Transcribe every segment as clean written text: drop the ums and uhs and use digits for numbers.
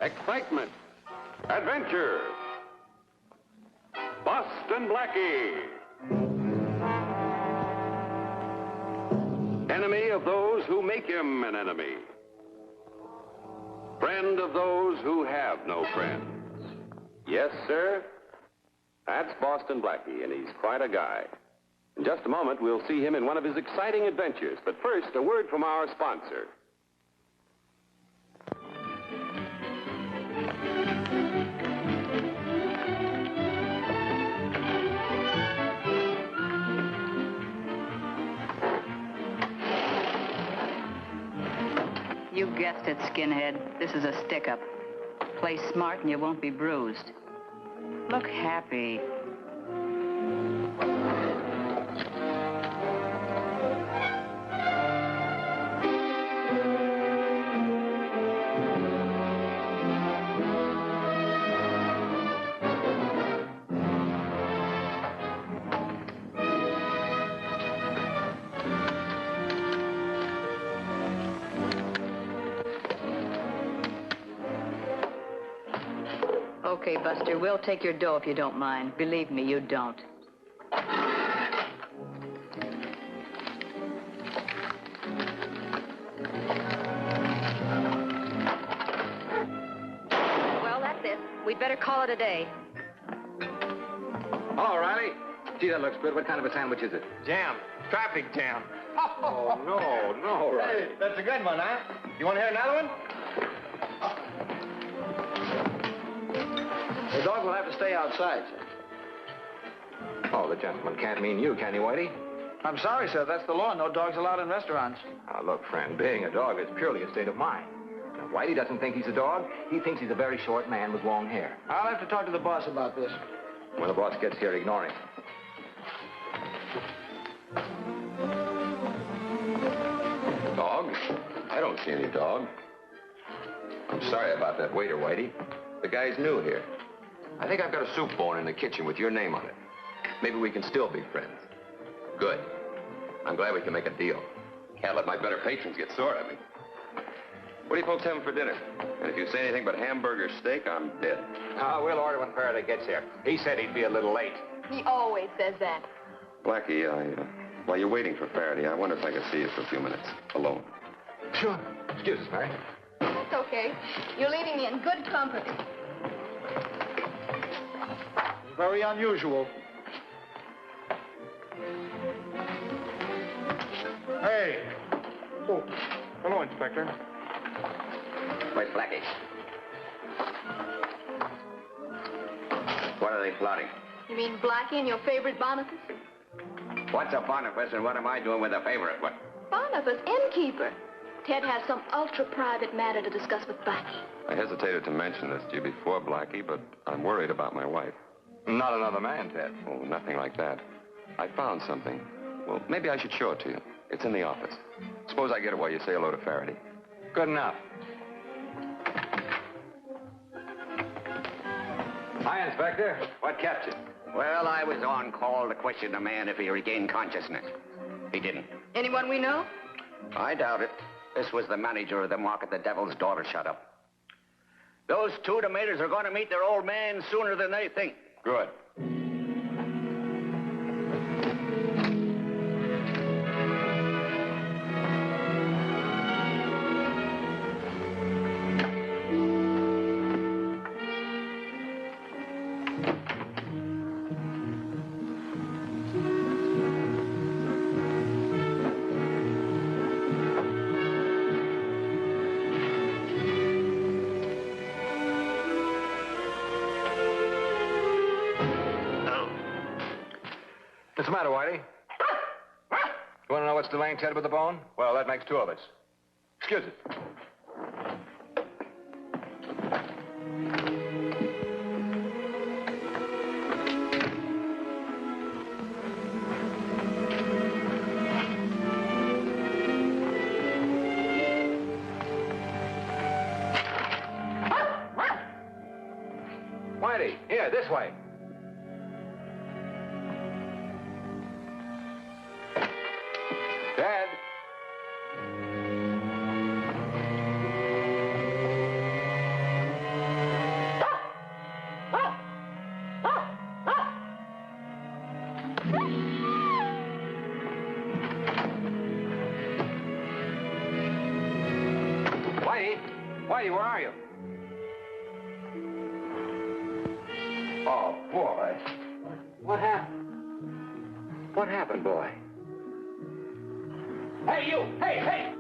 excitement, adventure. Boston Blackie. Enemy of those who make him an enemy. Friend of those who have no friends. Yes, sir. That's Boston Blackie, and he's quite a guy. In just a moment, we'll see him in one of his exciting adventures. But first, a word from our sponsor. You guessed it, skinhead. This is a stick-up. Play smart and you won't be bruised. Look happy. Okay, Buster, we'll take your dough if you don't mind. Believe me, you don't. Well, that's it. We'd better call it a day. Hello, Riley. Gee, that looks good. What kind of a sandwich is it? Jam. Traffic jam. Oh, no, Riley. Hey, that's a good one, huh? You want to hear another one? The dog will have to stay outside, sir. Oh, the gentleman can't mean you, can he, Whitey? I'm sorry, sir. That's the law. No dogs allowed in restaurants. Now, look, friend, being a dog is purely a state of mind. Now, Whitey doesn't think he's a dog. He thinks he's a very short man with long hair. I'll have to talk to the boss about this. When the boss gets here, ignore him. Dog? I don't see any dog. I'm sorry about that waiter, Whitey. The guy's new here. I think I've got a soup bone in the kitchen with your name on it. Maybe we can still be friends. Good. I'm glad we can make a deal. Can't let my better patrons get sore at me. What are you folks having for dinner? And if you say anything but hamburger steak, I'm dead. We'll order when Faraday gets here. He said he'd be a little late. He always says that. Blackie, while you're waiting for Faraday, I wonder if I could see you for a few minutes, alone. Sure. Excuse us, Mary. That's okay. You're leaving me in good company. Very unusual. Hey. Oh, hello, Inspector. Where's Blackie? What are they plotting? You mean Blackie and your favorite Boniface? What's a Boniface and what am I doing with a favorite one? Boniface, innkeeper. Ted has some ultra-private matter to discuss with Blackie. I hesitated to mention this to you before, Blackie, but I'm worried about my wife. Not another man, Ted. Oh, nothing like that. I found something. Well, maybe I should show it to you. It's in the office. Suppose I get it while you say hello to Faraday. Good enough. Hi, Inspector. What kept you? Well, I was on call to question the man if he regained consciousness. He didn't. Anyone we know? I doubt it. This was the manager of the market the Devil's Daughter shut up. Those two tomatoes are going to meet their old man sooner than they think. Good. What's the matter, Whitey? You want to know what's delaying Ted with the bone? Well, that makes two of us. Excuse it. Whitey, here, this way. Dad. Whitey, where are you? Oh, boy. What happened? What happened, boy? Hey, you! Hey, hey!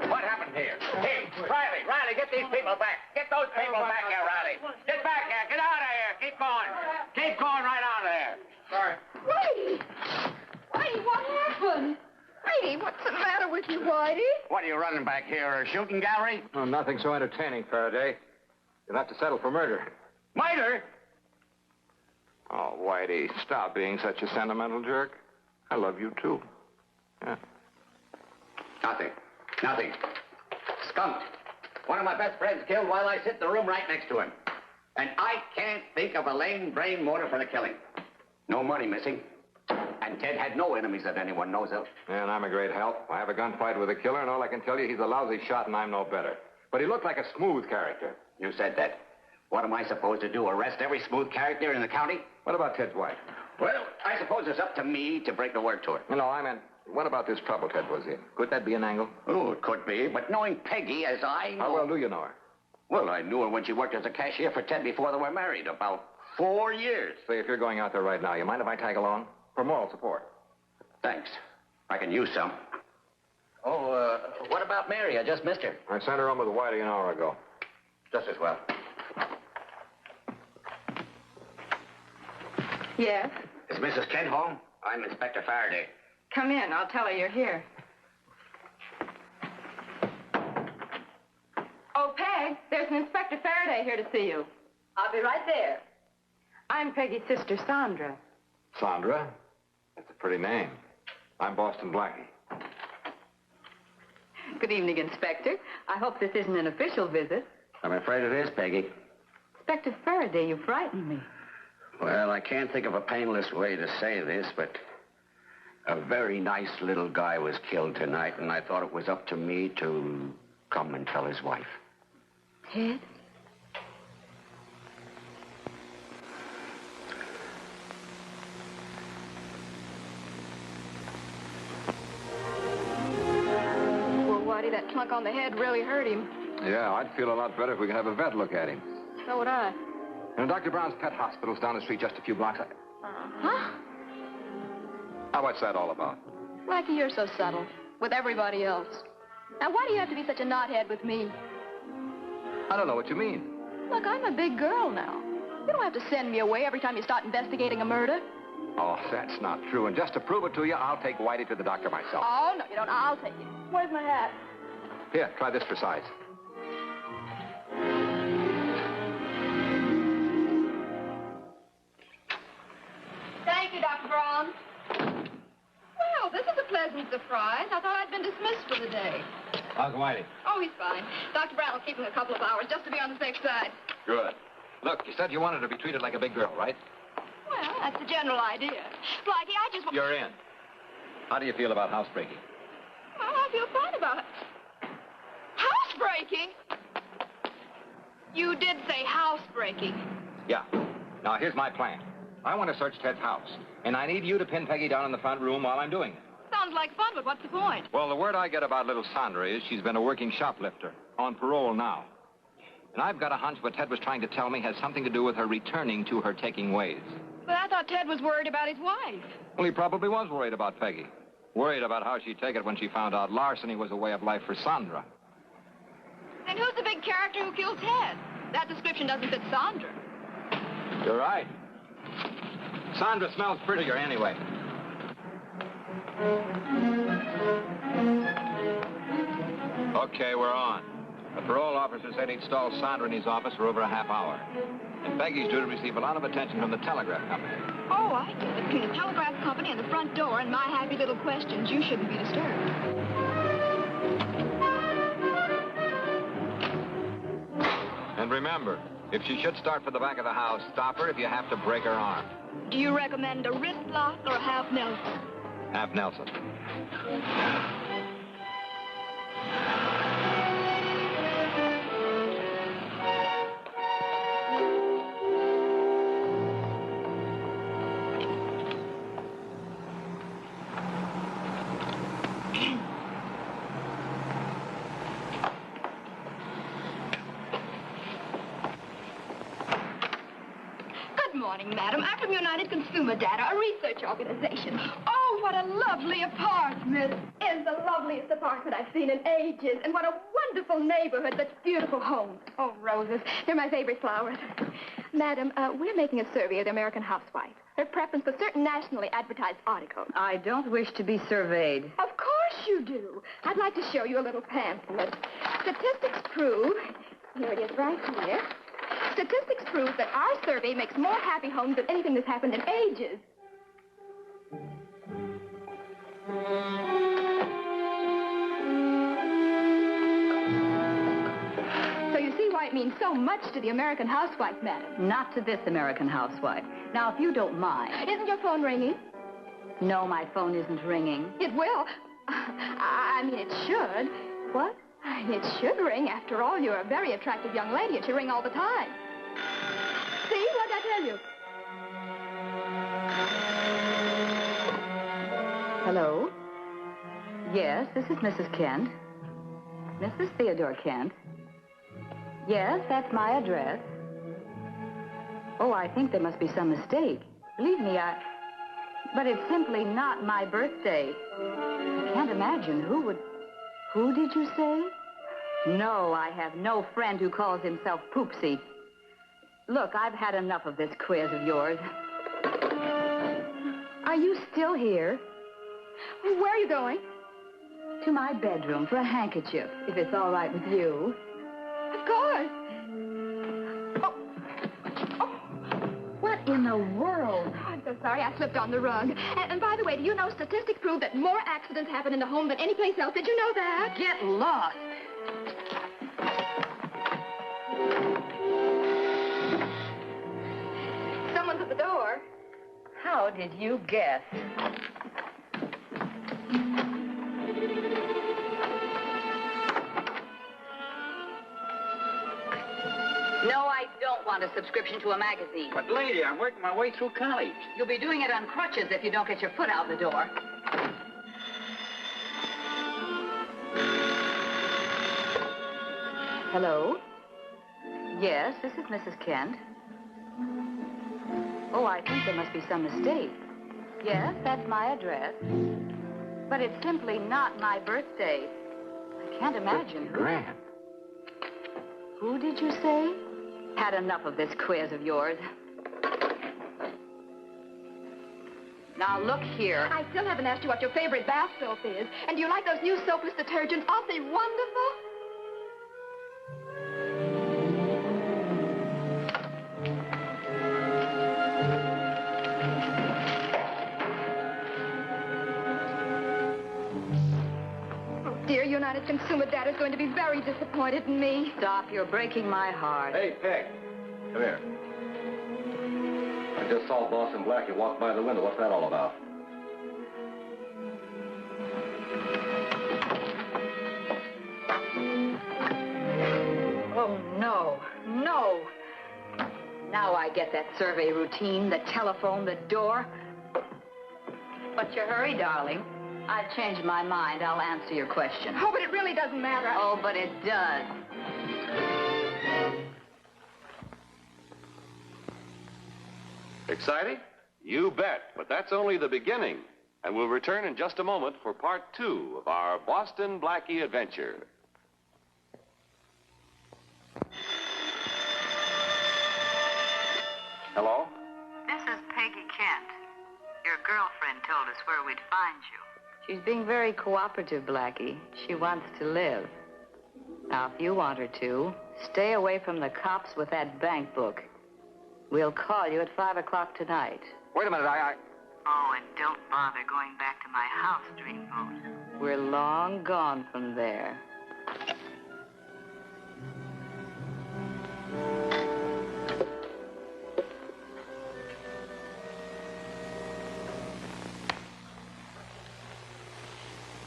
What happened here? Hey, Riley, get these people back. Get those people back here, Riley. Get back here. Get out of here. Keep going. Keep going right out of there. Sorry. Whitey! Whitey, what happened? Whitey, what's the matter with you, Whitey? What are you running back here, a shooting gallery? Oh, nothing so entertaining, Faraday. You'll have to settle for murder. Murder? Oh, Whitey, stop being such a sentimental jerk. I love you, too. Yeah. Nothing. Skunked. One of my best friends killed while I sit in the room right next to him. And I can't think of a lame-brain motive for the killing. No money missing. And Ted had no enemies that anyone knows of. And I'm a great help. I have a gunfight with a killer, and all I can tell you, he's a lousy shot, and I'm no better. But he looked like a smooth character. You said that. What am I supposed to do, arrest every smooth character in the county? What about Ted's wife? Well, I suppose it's up to me to break the word to her. No, I meant, what about this trouble Ted was in? Could that be an angle? Oh, it could be, but knowing Peggy as I know... How well do you know her? Well, I knew her when she worked as a cashier for Ted before they were married, about 4 years. Say, if you're going out there right now, you mind if I tag along? For moral support. Thanks. I can use some. Oh, what about Mary? I just missed her. I sent her home with Whitey an hour ago. Just as well. Yes? Is Mrs. Kent home? I'm Inspector Faraday. Come in. I'll tell her you're here. Oh, Peg, there's an Inspector Faraday here to see you. I'll be right there. I'm Peggy's sister, Sandra. Sandra? That's a pretty name. I'm Boston Blackie. Good evening, Inspector. I hope this isn't an official visit. I'm afraid it is, Peggy. Inspector Faraday, you frightened me. Well, I can't think of a painless way to say this, but a very nice little guy was killed tonight, and I thought it was up to me to come and tell his wife. Ted? Poor Whitey, that clunk on the head really hurt him. Yeah, I'd feel a lot better if we could have a vet look at him. So would I. And Dr. Brown's pet hospital's down the street just a few blocks. Huh? Now, what's that all about? Blackie, you're so subtle. With everybody else. Now, why do you have to be such a knothead with me? I don't know what you mean. Look, I'm a big girl now. You don't have to send me away every time you start investigating a murder. Oh, that's not true. And just to prove it to you, I'll take Whitey to the doctor myself. Oh, no, you don't. I'll take it. Where's my hat? Here, try this for size. Thank you, Dr. Brown. Well, this is a pleasant surprise. I thought I'd been dismissed for the day. How's Whitey? Oh, he's fine. Dr. Brown will keep him a couple of hours just to be on the safe side. Good. Look, you said you wanted to be treated like a big girl, right? Well, that's the general idea. Blackie, I just... You're in. How do you feel about housebreaking? Well, I feel fine about it. Housebreaking? You did say housebreaking. Yeah. Now, here's my plan. I want to search Ted's house, and I need you to pin Peggy down in the front room while I'm doing it. Sounds like fun, but what's the point? Well, the word I get about little Sandra is she's been a working shoplifter, on parole now. And I've got a hunch what Ted was trying to tell me has something to do with her returning to her taking ways. But I thought Ted was worried about his wife. Well, he probably was worried about Peggy. Worried about how she'd take it when she found out larceny was a way of life for Sandra. And who's the big character who killed Ted? That description doesn't fit Sandra. You're right. Sandra smells prettier anyway. Okay, we're on. The parole officer said he'd stalled Sandra in his office for over a half hour. And Peggy's due to receive a lot of attention from the telegraph company. Oh, I get it. Between the telegraph company and the front door and my happy little questions, you shouldn't be disturbed. And remember, if she should start for the back of the house, stop her if you have to break her arm. Do you recommend a wrist lock or a half Nelson? Half Nelson. Good morning, madam. I'm from United Consumer Data, a research organization. Oh, what a lovely apartment. It's the loveliest apartment I've seen in ages. And what a wonderful neighborhood, such beautiful homes. Oh, roses. They're my favorite flowers. Madam, we're making a survey of the American housewife. Her preference for certain nationally advertised articles. I don't wish to be surveyed. Of course you do. I'd like to show you a little pamphlet. Statistics prove... Here it is right here. Statistics prove that our survey makes more happy homes than anything that's happened in ages. So you see why it means so much to the American housewife, madam. Not to this American housewife. Now, if you don't mind. Isn't your phone ringing? No, my phone isn't ringing. It will. I mean, it should. What? It should ring. After all, you're a very attractive young lady. It should ring all the time. See? What'd I tell you? Hello? Yes, this is Mrs. Kent. Mrs. Theodore Kent. Yes, that's my address. Oh, I think there must be some mistake. Believe me, But it's simply not my birthday. I can't imagine who would... Who did you say? No, I have no friend who calls himself Poopsie. Look, I've had enough of this quiz of yours. Are you still here? Where are you going? To my bedroom for a handkerchief, if it's all right with you. Of course. What in the world? Oh, I'm so sorry. I slipped on the rug. And by the way, do you know statistics prove that more accidents happen in the home than any place else? Did you know that? Get lost. Someone's at the door. How did you guess? No, I don't want a subscription to a magazine. But, lady, I'm working my way through college. You'll be doing it on crutches if you don't get your foot out the door. Hello? Yes, this is Mrs. Kent. Oh, I think there must be some mistake. Yes, that's my address. But it's simply not my birthday. I can't imagine who... Grand. Who did you say? Had enough of this quiz of yours. Now, look here. I still haven't asked you what your favorite bath soap is. And do you like those new soapless detergents? Aren't they wonderful? Dear United Consumer Data is going to be very disappointed in me. Stop, you're breaking my heart. Hey, Peg. Come here. I just saw Boston Blackie walk by the window. What's that all about? Oh, no. No. Now I get that survey routine, the telephone, the door. But you hurry, darling. I've changed my mind. I'll answer your question. Oh, but it really doesn't matter. Oh, but it does. Exciting? You bet. But that's only the beginning. And we'll return in just a moment for part 2 of our Boston Blackie adventure. Hello? This is Peggy Kent. Your girlfriend told us where we'd find you. She's being very cooperative, Blackie. She wants to live. Now, if you want her to, stay away from the cops with that bank book. We'll call you at 5 o'clock tonight. Wait a minute, Oh, and don't bother going back to my house, Dreamboat. We're long gone from there.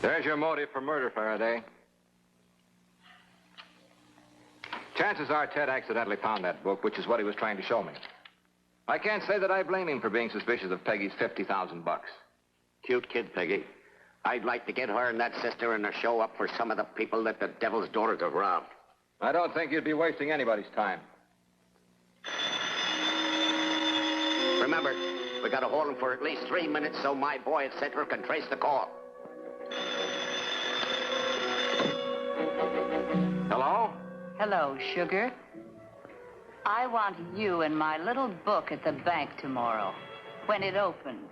There's your motive for murder, Faraday. Chances are Ted accidentally found that book, which is what he was trying to show me. I can't say that I blame him for being suspicious of Peggy's $50,000. Cute kid, Peggy. I'd like to get her and that sister in a show up for some of the people that the devil's daughters have robbed. I don't think you'd be wasting anybody's time. Remember, we got to hold him for at least 3 minutes so my boy at Central can trace the call. Hello? Hello, sugar. I want you and my little book at the bank tomorrow, when it opens.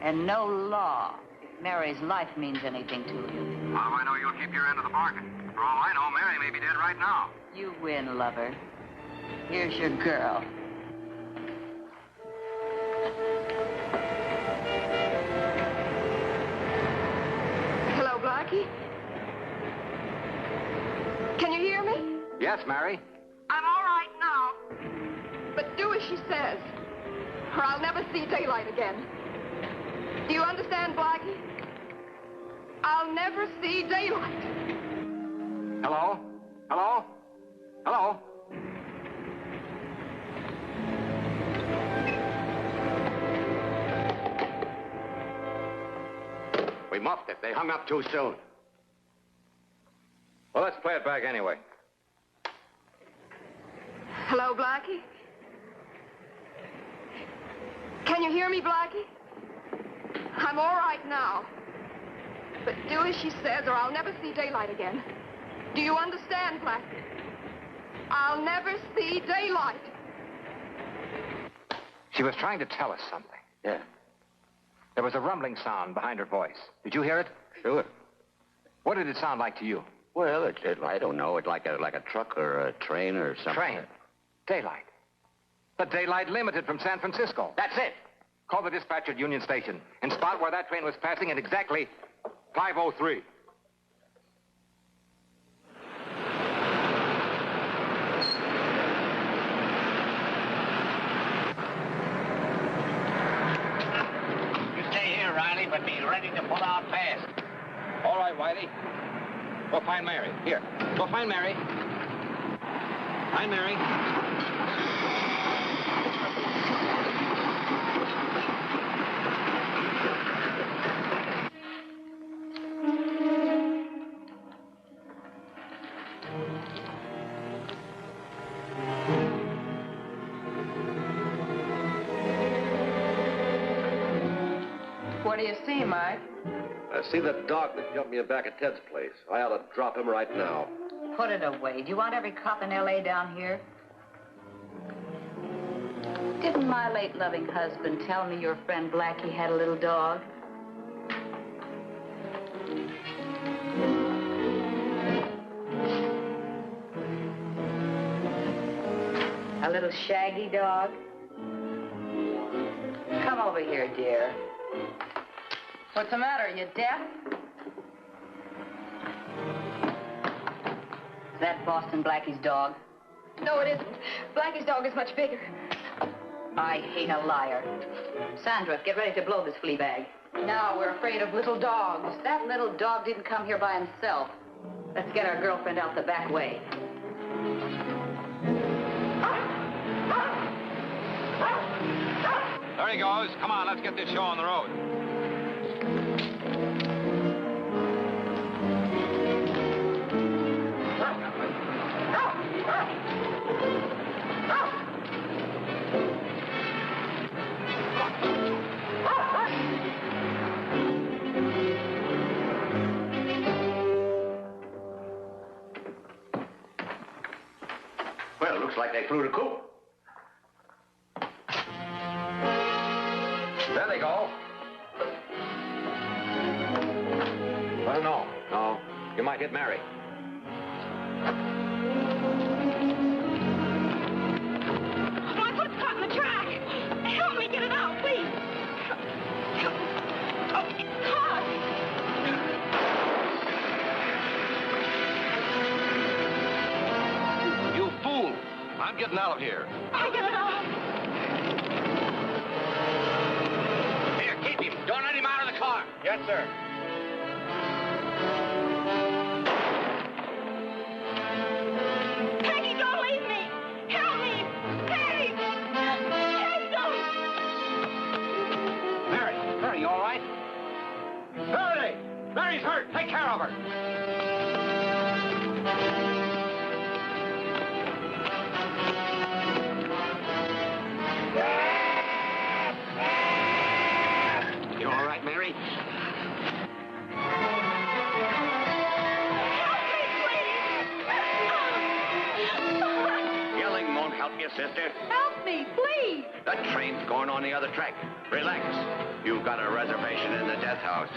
And no law, if Mary's life means anything to you. How do I know you'll keep your end of the bargain? For all I know, Mary may be dead right now. You win, lover. Here's your girl. Hello, Blackie. Can you hear me? Yes, Mary? I'm all right now. But do as she says, or I'll never see daylight again. Do you understand, Blackie? I'll never see daylight. Hello? Hello? Hello? We muffed it. They hung up too soon. Well, let's play it back anyway. Hello, Blackie? Can you hear me, Blackie? I'm all right now. But do as she says, or I'll never see daylight again. Do you understand, Blackie? I'll never see daylight. She was trying to tell us something. Yeah. There was a rumbling sound behind her voice. Did you hear it? Sure. What did it sound like to you? Well, I don't know. It's like a truck or a train or something. Train. Daylight. The daylight limited from San Francisco. That's it. Call the dispatcher at Union Station and spot where that train was passing at exactly 5:03. You stay here, Riley, but be ready to pull out fast. All right, Whitey. Go find Mary. Here. Go find Mary. Find Mary. What do you see, Mike? I see the dog that jumped me back at Ted's place. I ought to drop him right now. Put it away. Do you want every cop in L.A. down here? Didn't my late loving husband tell me your friend Blackie had a little dog? A little shaggy dog? Come over here, dear. What's the matter? Are you deaf? Is that Boston Blackie's dog? No, it isn't. Blackie's dog is much bigger. I hate a liar. Sandra, get ready to blow this flea bag. Now we're afraid of little dogs. That little dog didn't come here by himself. Let's get our girlfriend out the back way. There he goes. Come on, let's get this show on the road. Well, looks like they flew the coop. There they go. Well, no. You might hit Mary. I'm getting out of here. I get it all. Here, keep him. Don't let him out of the car. Yes, sir. Peggy, don't leave me. Help me. Peggy. Peggy, don't. Mary, you all right? Faraday! Mary's hurt. Take care of her. You all right, Mary? Yelling won't help you, sister. Help me, please. The train's going on the other track. Relax. You've got a reservation in the death house.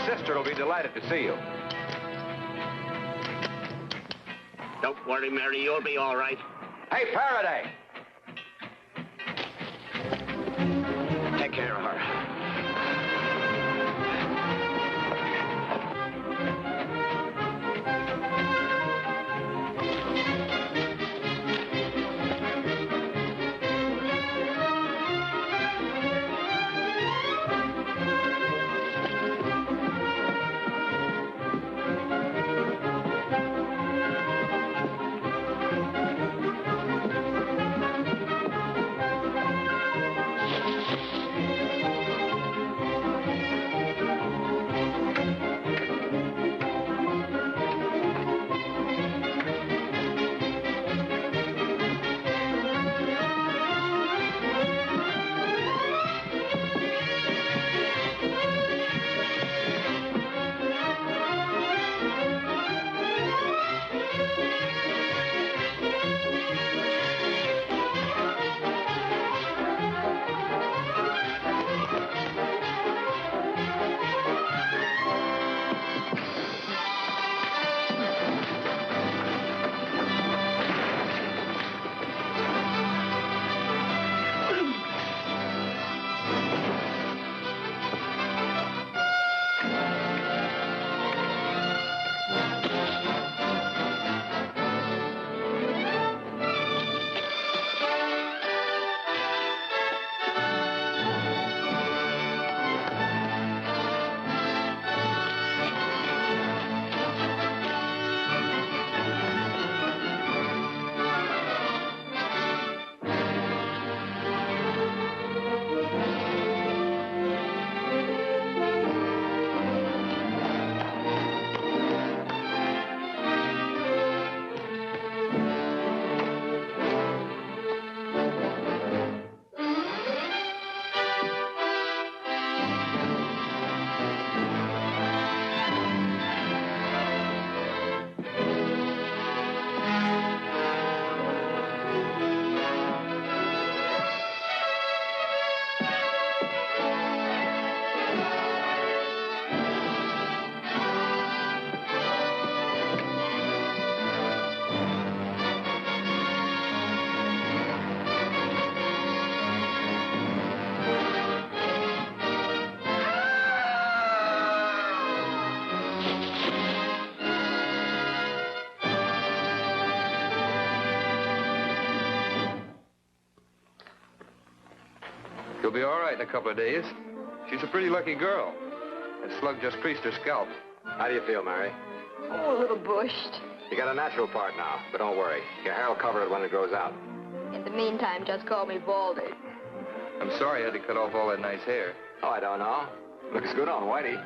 Sister will be delighted to see you. Don't worry, Mary. You'll be all right. Hey, Faraday! Take care of her. She'll be all right in a couple of days. She's a pretty lucky girl. That slug just creased her scalp. How do you feel, Mary? Oh, a little bushed. You got a natural part now, but don't worry. Your hair will cover it when it grows out. In the meantime, just call me Baldy. I'm sorry I had to cut off all that nice hair. Oh, I don't know. Looks good on Whitey.